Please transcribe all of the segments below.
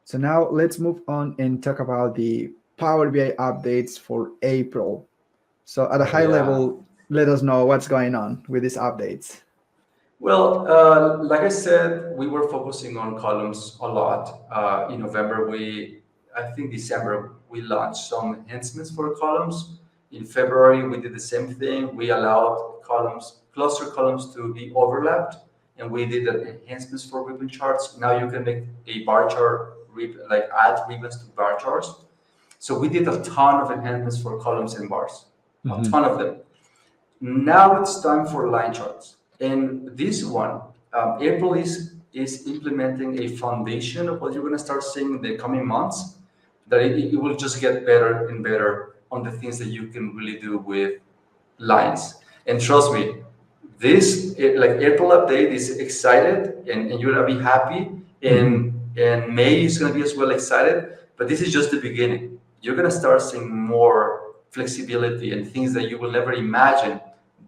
So now let's move on and talk about the Power BI updates for April. So at a Oh high yeah. level, let us know what's going on with these updates. Well, like I said, we were focusing on columns a lot. In November, I think December, we launched some enhancements for columns. In February, we did the same thing. We allowed columns, cluster columns to be overlapped, and we did the enhancements for ribbon charts. Now you can make a bar chart, like add ribbons to bar charts. So we did a ton of enhancements for columns and bars, a Mhm. ton of them. Now it's time for line charts. And this one, April is implementing a foundation of what you're going to start seeing in the coming months. That it will just get better and better on the things that you can really do with lines. And trust me, like April update is excited, and you're gonna be happy. Mhm. And May is gonna be as well excited. But this is just the beginning. You're gonna start seeing more flexibility and things that you will never imagine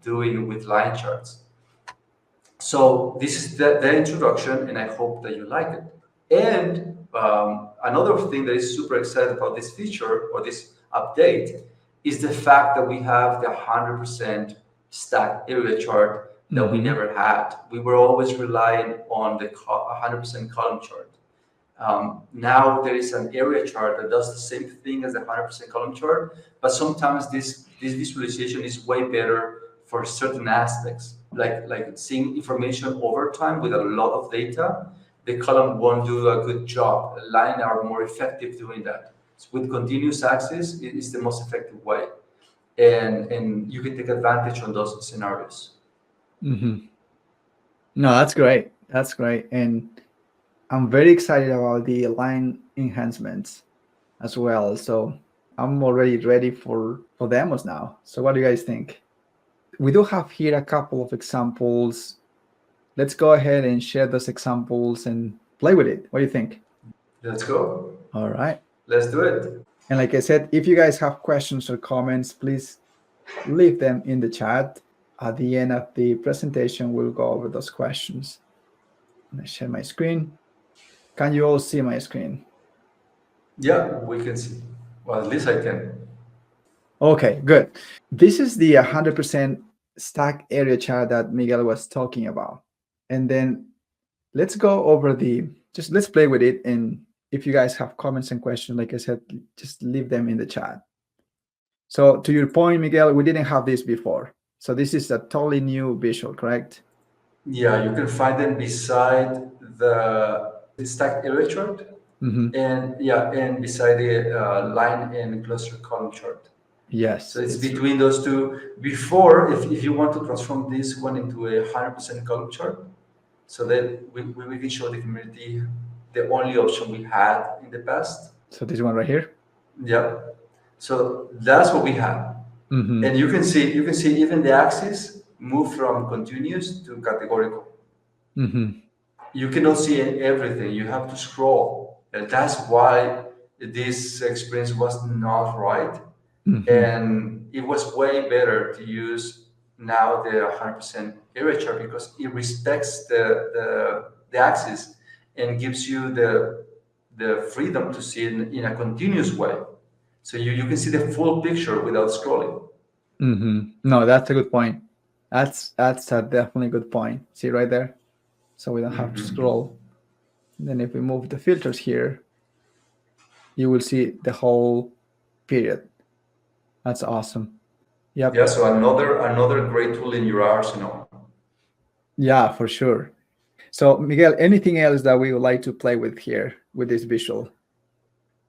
doing with line charts. So this is the introduction, and I hope that you like it. And another thing that is super excited about this feature or this update is the fact that we have the 100% stacked area chart that we Mhm. never had. We were always relying on the 100% column chart. Now there is an area chart that does the same thing as the 100% column chart, but sometimes this visualization is way better for certain aspects, like seeing information over time with a lot of data. The column won't do a good job. Line are more effective doing that. So with continuous axis, it is the most effective way, and you can take advantage on those scenarios. Mhm. No, that's great. That's great. And I'm very excited about the line enhancements as well. So I'm already ready for demos now. So what do you guys think? We do have here a couple of examples. Let's go ahead and share those examples and play with it. What do you think? Let's go. All right. Let's do it. And like I said, if you guys have questions or comments, please leave them in the chat. At the end of the presentation, we'll go over those questions. I'm gonna share my screen. Can you all see my screen? Yeah, we can see. Well, at least I can. Okay, good. This is the 100% stack area chart that Miguel was talking about. And then let's go over just let's play with it. And if you guys have comments and questions, like I said, just leave them in the chat. So to your point, Miguel, we didn't have this before. So this is a totally new visual, correct? Yeah, you can find them beside the stack area chart, Mm-hmm. and yeah, and beside the line and cluster column chart. So Yes, it's it's between those two. Before, if you want to transform this one into a 100% column chart, so that we can show the community the only option we had in the past. so this one right here. Yeah. So that's what we have. Mm-hmm. And you can see even the axis move from continuous to categorical. Mm-hmm. You cannot see everything. You have to scroll. And that's why this experience was not right. Mm-hmm. And it was way better to use now the 100% area chart because it respects the axis and gives you the freedom to see it in a continuous way. So you can see the full picture without scrolling. Mm-hmm. No, that's a good point. That's a definitely good point. See right there? So we don't have to Mhm. scroll. And then if we move the filters here, you will see the whole period. That's awesome. Yep. Yeah, so another great tool in your arsenal. Yeah, for sure. So Miguel, anything else that we would like to play with here with this visual?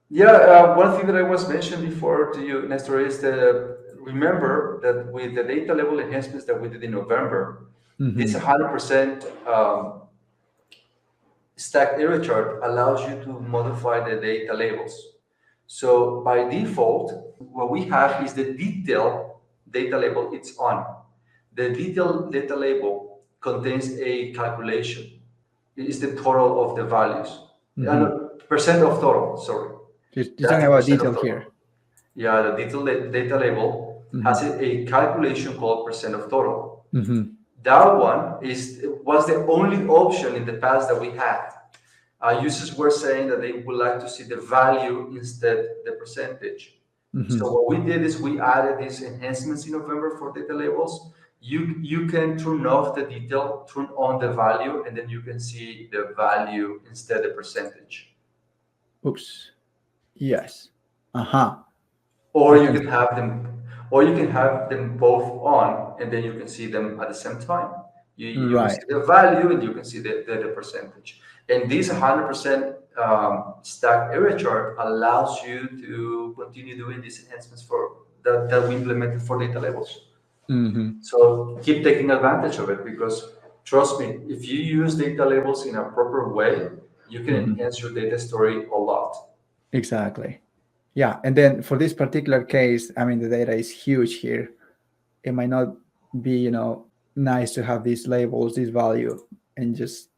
Yeah, one thing that I was mentioned before to you, Nestor, is that remember that with the data level enhancements that we did in November, this Mm-hmm. 100% stacked area chart allows you to modify the data labels. So by default, what we have is the detail data label, it's on. The detail data label contains a calculation. It is the total of the values. Mm-hmm. Percent of total, sorry. You're That's talking the about percent detail of here. total. Yeah, the data label has Mm-hmm. a calculation called percent of total. Mm-hmm. That one was the only option in the past that we had. Users were saying that they would like to see the value instead the percentage. So Hmm. what we did is we added these enhancements in November for data labels. You can turn off the detail, turn on the value, and then you can see the value instead the percentage. Oops. Yes. Uh-huh. Or I you can. can have them, or you can have them both on, and then you can see them at the same time. You can Right. see the value and you can see the percentage. And this 100% stack area chart allows you to continue doing these enhancements that we implemented for data labels. Hmm. So keep taking advantage of it, because trust me, if you use data labels in a proper way, you can Hmm. enhance your data story a lot. Exactly. Yeah. And then for this particular case, I mean, the data is huge here. It might not be, nice to have these labels, this value, and just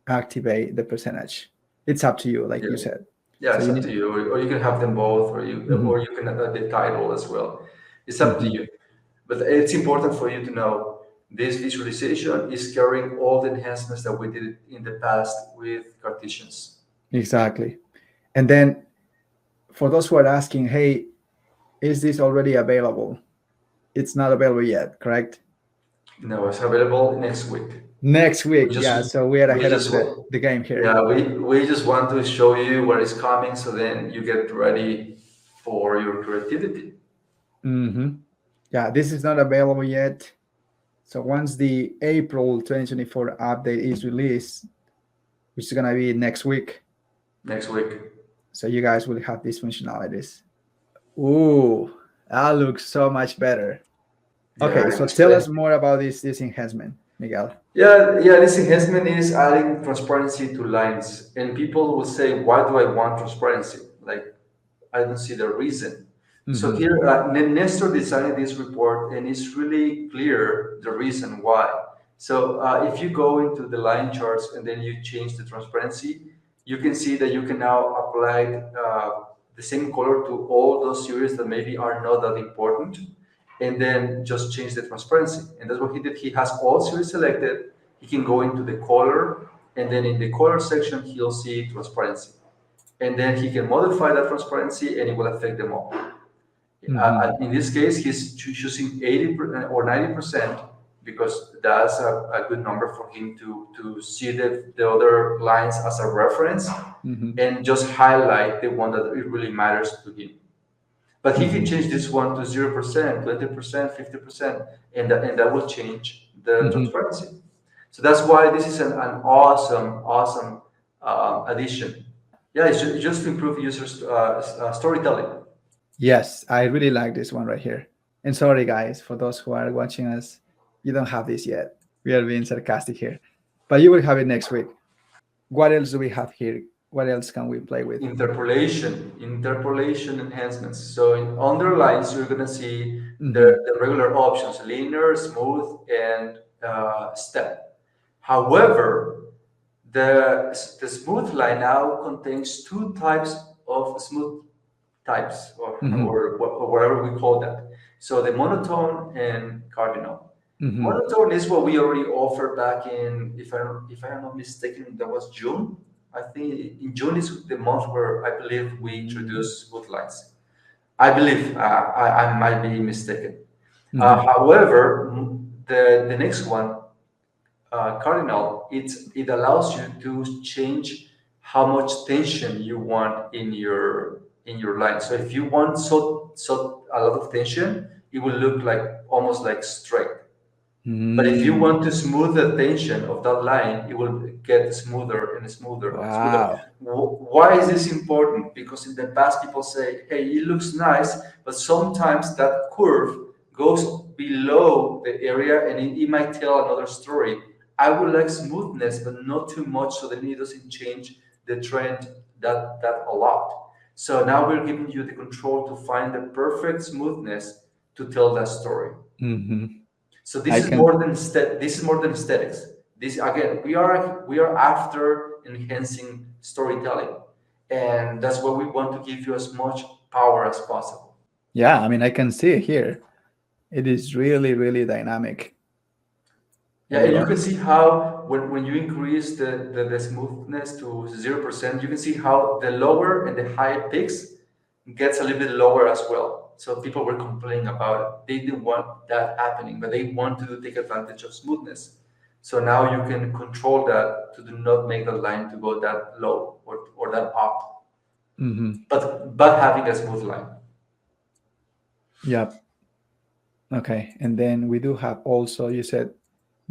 activate the percentage. It's up to you, like Yeah. you said. Yeah, So it's you up need. to you, or you can have them both, or Hmm. you can add the title as well. It's up to Hmm. you. But it's important for you to know this visualization is carrying all the enhancements that we did in the past with Cartesians. Exactly. And then for those who are asking, hey, is this already available? It's not available yet, correct? No, it's available next week. Next We week, just yeah. So we are we ahead of just the game here. yeah, we just want to show you what is coming, so then you get ready for your creativity. Hmm. Yeah, this is not available yet. So once the April 2024 update is released, which is gonna be next week, Next week. so you guys will have these functionalities. Ooh, that looks so much better. Yeah, Okay, I so tell explained. us more about this enhancement, Miguel. Yeah. This enhancement is adding transparency to lines, and people will say, "Why do I want transparency? Like, I don't see the reason." So Hmm. here, Nestor designed this report, and it's really clear the reason why. So if you go into the line charts and then you change the transparency, you can see that you can now apply the same color to all those series that maybe are not that important, and then just change the transparency. And that's what he did. He has all series selected. He can go into the color, and then in the color section, he'll see transparency. And then he can modify that transparency and it will affect them all. Hmm. In this case, he's choosing 80 or 90% because that's a good number for him to see the other lines as a reference Hmm. and just highlight the one that it really matters to him. But he can Hmm. change this one to 0%, 20%, 50%, and that will change the Hmm. transparency. So that's why this is an awesome, awesome addition. Yeah, it's just to improve users' storytelling. Yes, I really like this one right here. And sorry, guys, for those who are watching us, you don't have this yet. We are being sarcastic here, but you will have it next week. What else do we have here? What else can we play with? Interpolation enhancements. So in underlines, you're gonna see Hmm. the regular options: linear, smooth, and step. However, the smooth line now contains two types of smooth types, Hmm. or whatever we call that. So the monotone and cardinal. Hmm. Monotone is what we already offered back in, if I am not mistaken, that was June. I think in June is the month where I believe we introduced smooth lines. I believe I might be mistaken. Hmm. However, the next one, cardinal, it allows you to change how much tension you want in your line. So if you want a lot of tension, it will look like almost like straight. But if you Mm. want to smooth the tension of that line, it will get smoother and smoother and smoother. Wow. Why is this important? Because in the past, people say, hey, it looks nice, but sometimes that curve goes below the area and it might tell another story. I would like smoothness, but not too much so that it doesn't change the trend that a lot. So now we're giving you the control to find the perfect smoothness to tell that story. Hmm. So I can. this is more than aesthetics. This again, we are after enhancing storytelling, and that's why we want to give you as much power as possible. Yeah, I mean, I can see it here. It is really, really dynamic. Yeah, There you and you go. can see how when you increase the smoothness to 0%, you can see how the lower and the high peaks gets a little bit lower as well. So people were complaining about it. They didn't want that happening, but they wanted to take advantage of smoothness. So now you can control that to do not make the line to go that low or that up, Hmm. but having a smooth line. Yep. Okay. And then we do have also, you said,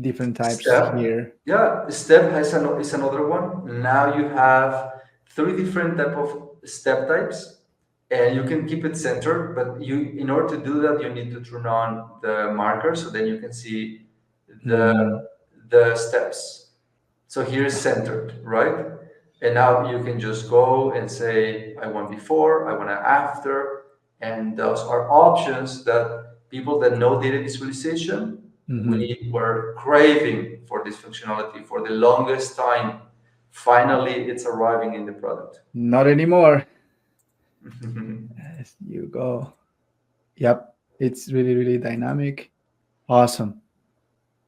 different types Step, here. yeah, step is another one. Now you have three different type of step types, and you can keep it centered. But in order to do that, you need to turn on the marker so then you can see the Mm, the steps. So here is centered, right? And now you can just go and say, I want before, I want after. And those are options that people that know data visualization, hmm. we were craving for this functionality for the longest time. Finally, it's arriving in the product. Not anymore. As you go. Yep. It's really, really dynamic. Awesome.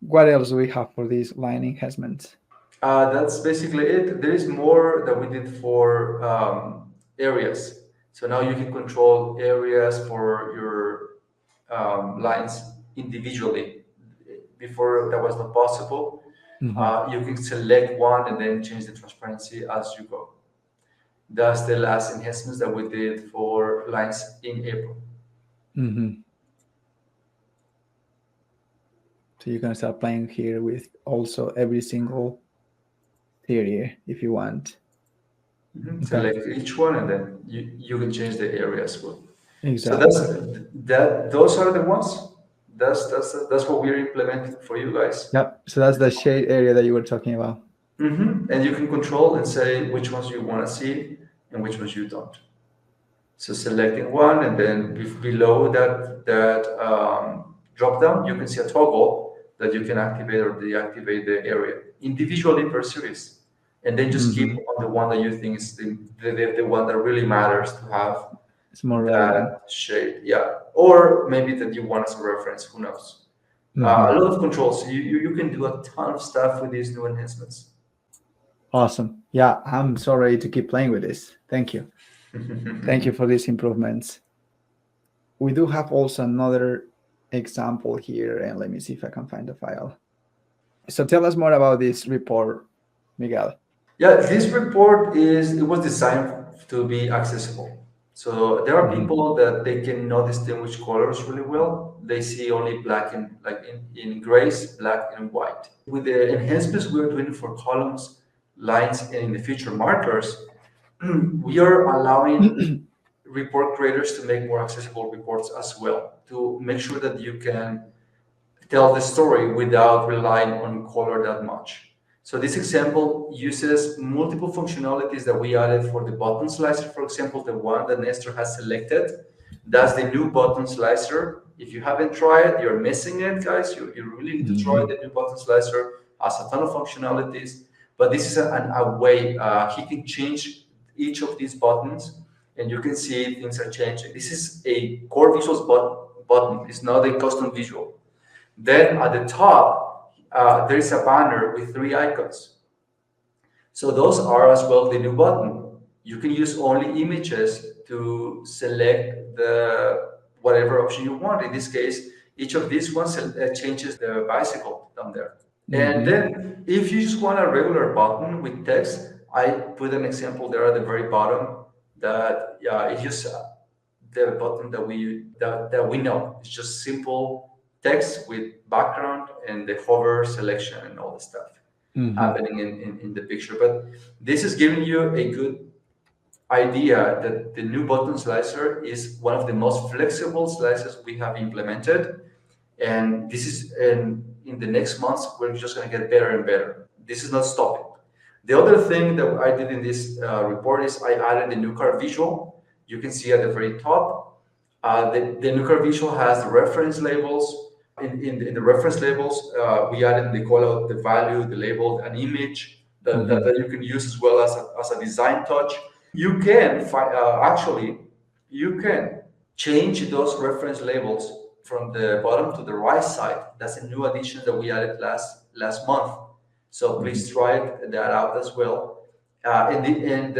What else do we have for these line enhancements? That's basically it. There is more that we did for areas. So now you can control areas for your lines individually. Before that was not possible. Hmm. You can select one and then change the transparency as you go. That's the last enhancements that we did for lines in April. Hmm. So you can start playing here with also every single theory if you want. Mhm. Okay. Select each one and then you can change the area as well. So that's Exactly. that. Those are the ones. That's what we're implementing for you guys. Yep. So that's the shade area that you were talking about. And you can control and say which ones you want to see and which ones you don't. So selecting one, and then below that drop down, you can see a toggle that you can activate or deactivate the area individually per series, and then just keep Hmm. on the one that you think is the one that really matters to have It's more relevant. that shade. Yeah, or maybe that you want as a reference. Who knows? A Hmm. lot of controls. You can do a ton of stuff with these new enhancements. Awesome. Yeah, I'm so ready to keep playing with this. Thank you. Thank you for these improvements. We do have also another example here, and let me see if I can find the file. So tell us more about this report, Miguel. Yeah, this report it was designed to be accessible. So there are Hmm. people that they cannot distinguish colors really well. They see only black and like in grays, black and white. With the enhancements we're doing for columns, lines, and in the future markers, we are allowing report creators to make more accessible reports as well to make sure that you can tell the story without relying on color that much. So this example uses multiple functionalities that we added for the button slicer. For example, the one that Nestor has selected, that's the new button slicer. If you haven't tried, you're missing it, guys. You really need to try the Hmm. new button slicer. Has a ton of functionalities, but this is a way he can change each of these buttons, and you can see things are changing. This is a core visuals button. It's not a custom visual. Then at the top, there is a banner with three icons. So those are as well the new button. You can use only images to select the whatever option you want. In this case, each of these ones changes the bicycle down there. And Hmm. then if you just want a regular button with text, I put an example there at the very bottom that it's just the button that we know. It's just simple text with background and the hover selection and all the stuff Hmm. happening in the picture. But this is giving you a good idea that the new button slicer is one of the most flexible slices we have implemented, and this is in the next months we're just going to get better and better. This is not stopping. The other thing that I did in this report is I added the new car visual. You can see at the very top. The new car visual has the reference labels. In the reference labels, we added the call out, the value, the label, an image Hmm. that you can use as well as a design touch. You can actually you can change those reference labels from the bottom to the right side. That's a new addition that we added last month. So Mhm. please try that out as well. And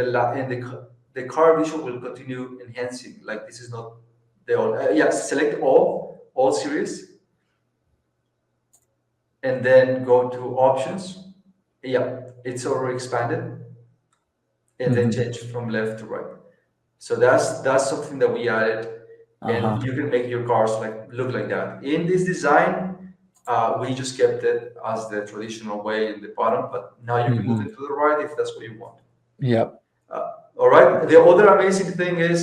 the car visual will continue enhancing. Like this is not the all. Yeah, select all series, and then go to options. Yeah, it's already expanded, and then Mhm. change from left to right. So that's something that we added, and Uh-huh. you can make your cars like look like that. In this design, we just kept it as the traditional way in the bottom, but now you can move Mhm. it to the right if that's what you want. Yep. All right. The other amazing thing is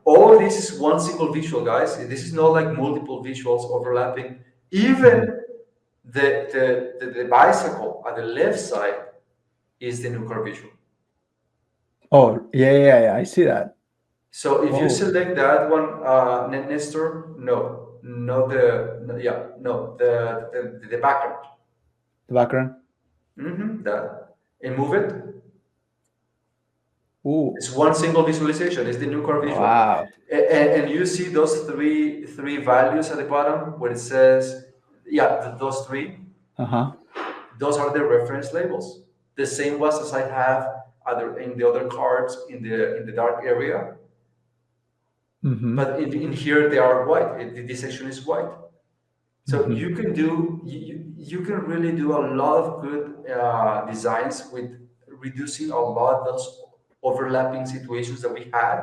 all this is one single visual, guys. This is not like multiple visuals overlapping. Mhm. Even the bicycle at the left side is the new car visual. Oh, yeah, yeah, yeah. I see that. So if you Oh, select that one, Nestor, no, not the, no, yeah, no, the background. the background. That. And move it. Ooh, It's one single visualization. It's the new core visual. wow. And you see those three values at the bottom where it says, yeah, those three, Uh-huh. those are the reference labels. The same was as I have other in the other cards in the dark area, Mhm. but in here they are white. This section is white. So Mhm. you can really do a lot of good designs with reducing a lot of those overlapping situations that we had,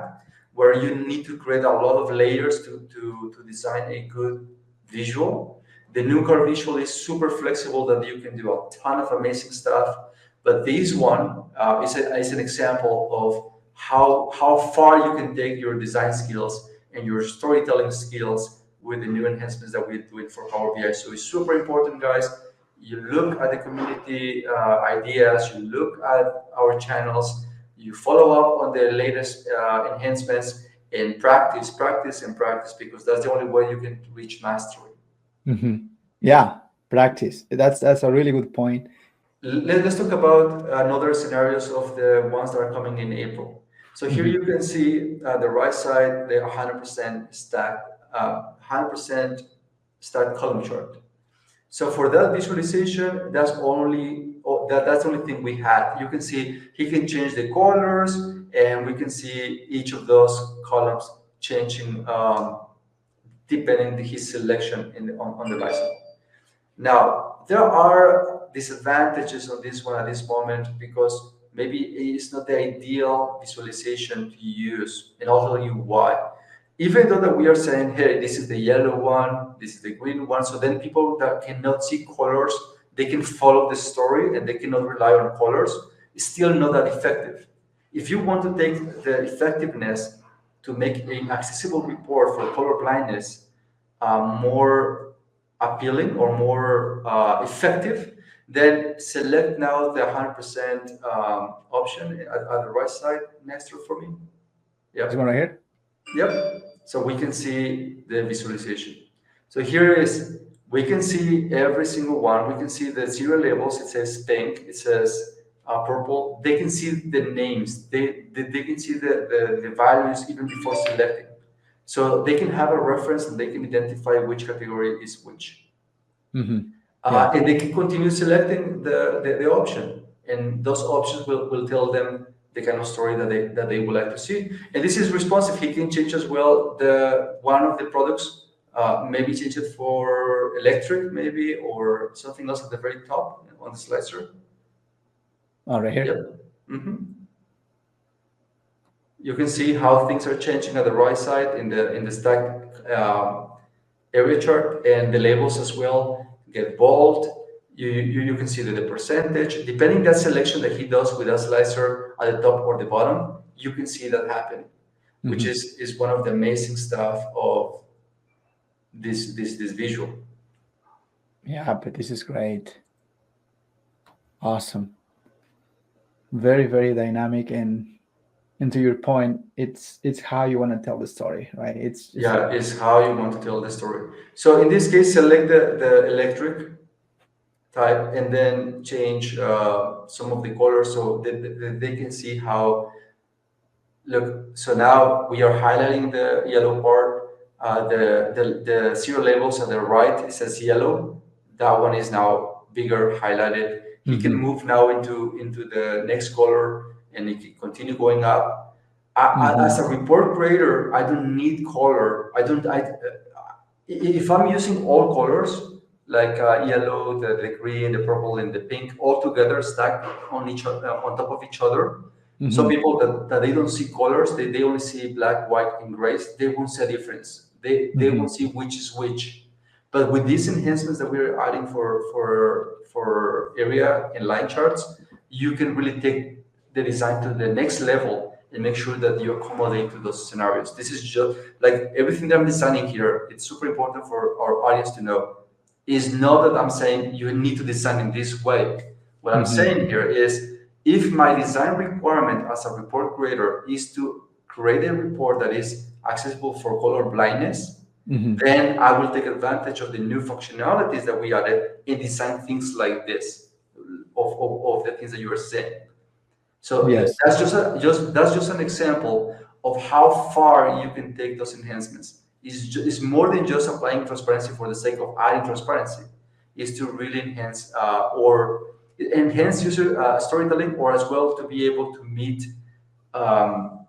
where you need to create a lot of layers to design a good visual. The new car visual is super flexible that you can do a ton of amazing stuff. But this one is an example of how far you can take your design skills and your storytelling skills with the new enhancements that we're doing for Power BI. So it's super important, guys. You look at the community ideas, you look at our channels, you follow up on the latest enhancements, and practice, practice, and practice, because that's the only way you can reach mastery. Mhm. Yeah, practice. That's a really good point. Let's talk about another scenarios of the ones that are coming in April. So here Mhm. you can see the right side, the 100% stack, 100% stack column chart. So for that visualization, that's the only thing we had. You can see he can change the colors, and we can see each of those columns changing depending his selection on the bicycle. Now, there are disadvantages on this one at this moment because maybe it's not the ideal visualization to use, and I'll tell you why. Even though that we are saying, hey, this is the yellow one, this is the green one, so then people that cannot see colors, they can follow the story and they cannot rely on colors, it's still not that effective. If you want to take the effectiveness to make an accessible report for color blindness more appealing or more effective, then select now the 100% option at the right side next to for me. This one Yep. right here. Yep. So we can see the visualization. So here is, we can see every single one. We can see the serial labels. It says pink. It says purple. They can see the names. They can see the values even before selecting. So they can have a reference and they can identify which category is which. Mhm. Yeah. And they can continue selecting the option. And those options will tell them the kind of story that they would like to see. And this is responsive. He can change as well the one of the products, maybe change it for electric, maybe, or something else at the very top on the slicer. Oh, right here. Yep. hmm You can see how things are changing at the right side in the stack area chart, and the labels as well get bold. You can see that the percentage, depending that selection that he does with a slicer at the top or the bottom, you can see that happening, which Mhm. is one of the amazing stuff of this visual. Yeah, but this is great. Awesome. Very, very dynamic, and to your point, it's how you want to tell the story, right? It's just Yeah, is how you want to tell the story. So in this case, select the electric type and then change some of the colors so that they can see how. Look, so now we are highlighting the yellow part. The serial labels on the right, it says yellow. That one is now bigger, highlighted. He can Mm-hmm. move now into the next color, and it can continue going up. As Mm-hmm. a report creator, I don't need color. I don't. If I'm using all colors, like yellow, the green, the purple, and the pink, all together stacked on each on top of each other. Some Mm-hmm. people that they don't see colors, they only see black, white, and grays. They won't see a difference. They Mm-hmm. won't see which is which. But with these enhancements that we're adding for area and line charts, you can really take the design to the next level and make sure that you accommodate to those scenarios. This is just like everything that I'm designing here. It's super important for our audience to know. Is not that I'm saying you need to design in this way. What I'm Mm-hmm. saying here is if my design requirement as a report creator is to create a report that is accessible for color blindness, Mm-hmm. then I will take advantage of the new functionalities that we added and design things like this of the things that you are saying. So Yes. that's just an example of how far you can take those enhancements. It's more than just applying transparency for the sake of adding transparency. Is to really enhance or enhance user storytelling, or as well to be able to meet um,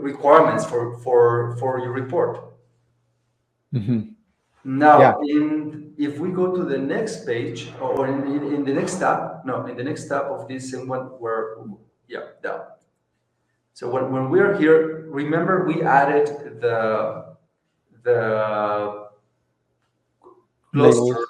requirements for your report. Mm-hmm. Yeah. Now, if we go to the next page, or in the next tab, no, in the next tab of this one, where, yeah, down. So when we're here, remember we added the cluster, Labels.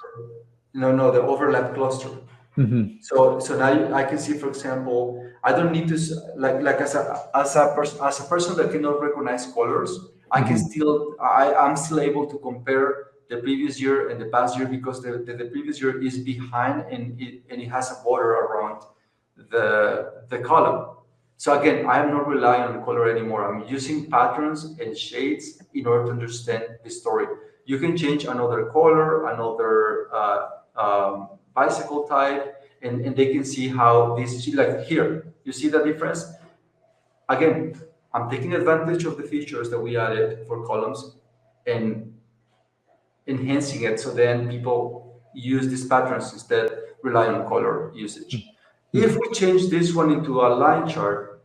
no, the overlap cluster. Mm-hmm. So now I can see, for example, I don't need to like as a person that cannot recognize colors, I can Mm-hmm. still I'm still able to compare the previous year and the past year because the previous year is behind and it has a border around the column. So again, I am not relying on color anymore. I'm using patterns and shades in order to understand the story. You can change another color, another bicycle type, and they can see how this, like here, you see the difference? Again, I'm taking advantage of the features that we added for columns and enhancing it so then people use these patterns instead rely on color usage. If Mm-hmm. we change this one into a line chart,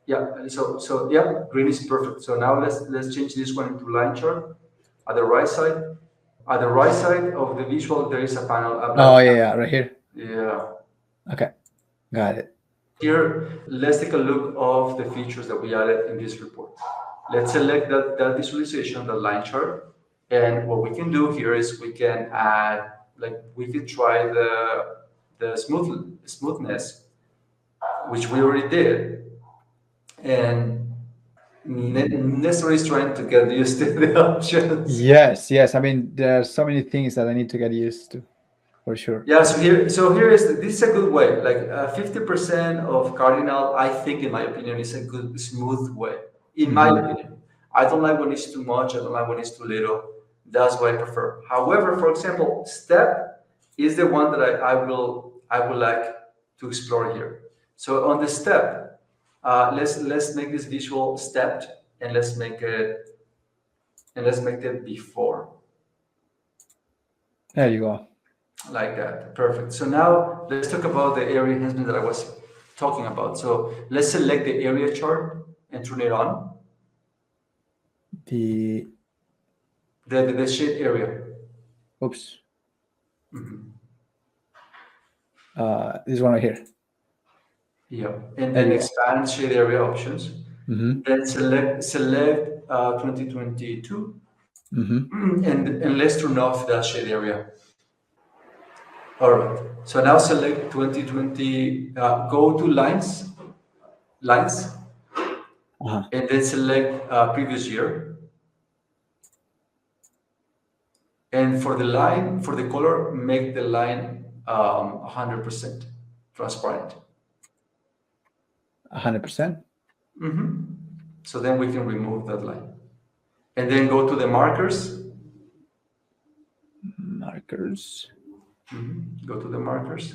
yeah, so yeah, green is perfect. So now let's change this one into line chart at the right side. At the right side of the visual, there is a panel, a black Oh yeah, panel. yeah, right here. Yeah. Okay, got it. Here, let's take a look of the features that we added in this report. Let's select that visualization, the line chart. And what we can do here is we can add, like we can try the smoothness, which we already did. And Nestor is trying to get used to the options. Yes, yes. I mean, there are so many things that I need to get used to, for sure. Yeah, so here is this is a good way. Like 50% of cardinal, I think, in my opinion, is a good smooth way. In my Mm-hmm. opinion, I don't like when it's too much. I don't like when it's too little. That's what I prefer. However, for example, step is the one that I would like to explore here. So on the step, let's make this visual stepped, and let's make it before. There you go. Like that. Perfect. So now let's talk about the area enhancement that I was talking about. So let's select the area chart and turn it on. The The shade area. oops. Mhm. This one right here. Yeah. And There then you go. expand shade area options. Mm-hmm. Then select 2022 Mm-hmm. and let's turn off that shade area. All right. So now select 2020, go to lines, Uh-huh. and then select previous year. And for the line, for the color, make the line 100% transparent. 100%. Mhm. So then we can remove that line. And then go to the markers. Markers. Go to the markers.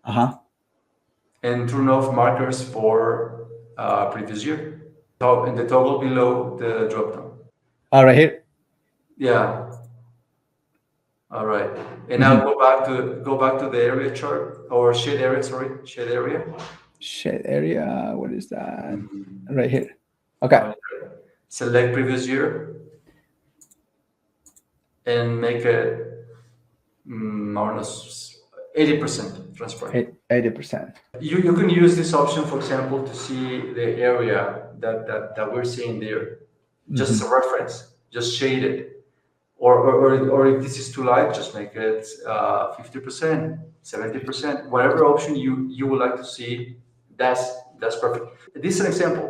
Uh-huh. And turn off markers for previous year. In the toggle below the drop down. Oh, right here. Yeah. All right. And now Mhm. go back to the area chart or shade area. Sorry, shade area. Shade area. What is that? Mhm. Right here. Okay. Select previous year and make it more or less 80% transparent. 80%. You can use this option, for example, to see the area that we're seeing there, just as Hmm. a reference, just shade it. Or if this is too light, just make it 50%, 70%, whatever option you would like to see, that's perfect. This is an example.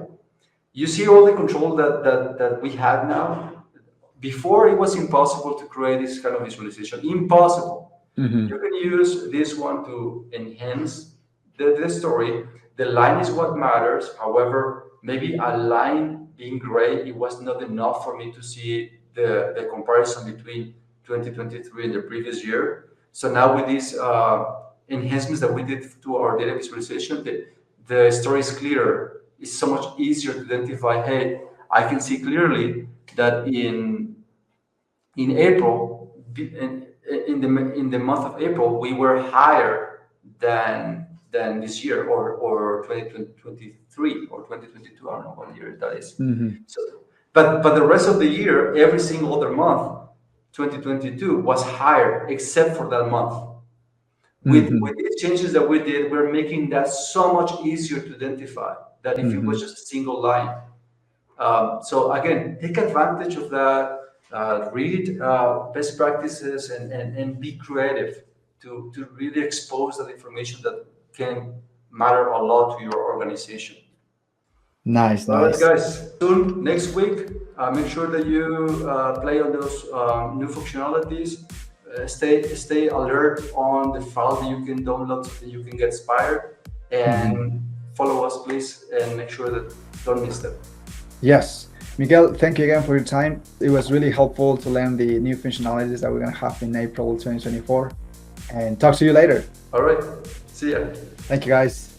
You see all the control that we have now. Before it was impossible to create this kind of visualization. Impossible. You Hmm. can use this one to enhance the story. The line is what matters. However, maybe a line being gray, it was not enough for me to see the comparison between 2023 and the previous year. So now with these enhancements that we did to our data visualization, the story is clearer. It's so much easier to identify, hey, I can see clearly that in April, in the month of April, we were higher than this year or 2023 or 2022. I don't know what year that is. Hmm. So, but the rest of the year, every single other month, 2022 was higher except for that month. With Hmm. these changes that we did, we're making that so much easier to identify than if it was Hmm. just a single line. So again, take advantage of that. Read best practices and be creative to really expose that information that can matter a lot to your organization. Nice, All right, nice. guys. Soon, next week, make sure that you play on those new functionalities. Stay alert on the file that you can download so that you can get inspired. Hmm. And follow us, please, and make sure that don't miss them. Yes. Miguel, thank you again for your time. It was really helpful to learn the new functionalities that we're going to have in April 2024. And talk to you later. All right. See ya. Thank you, guys.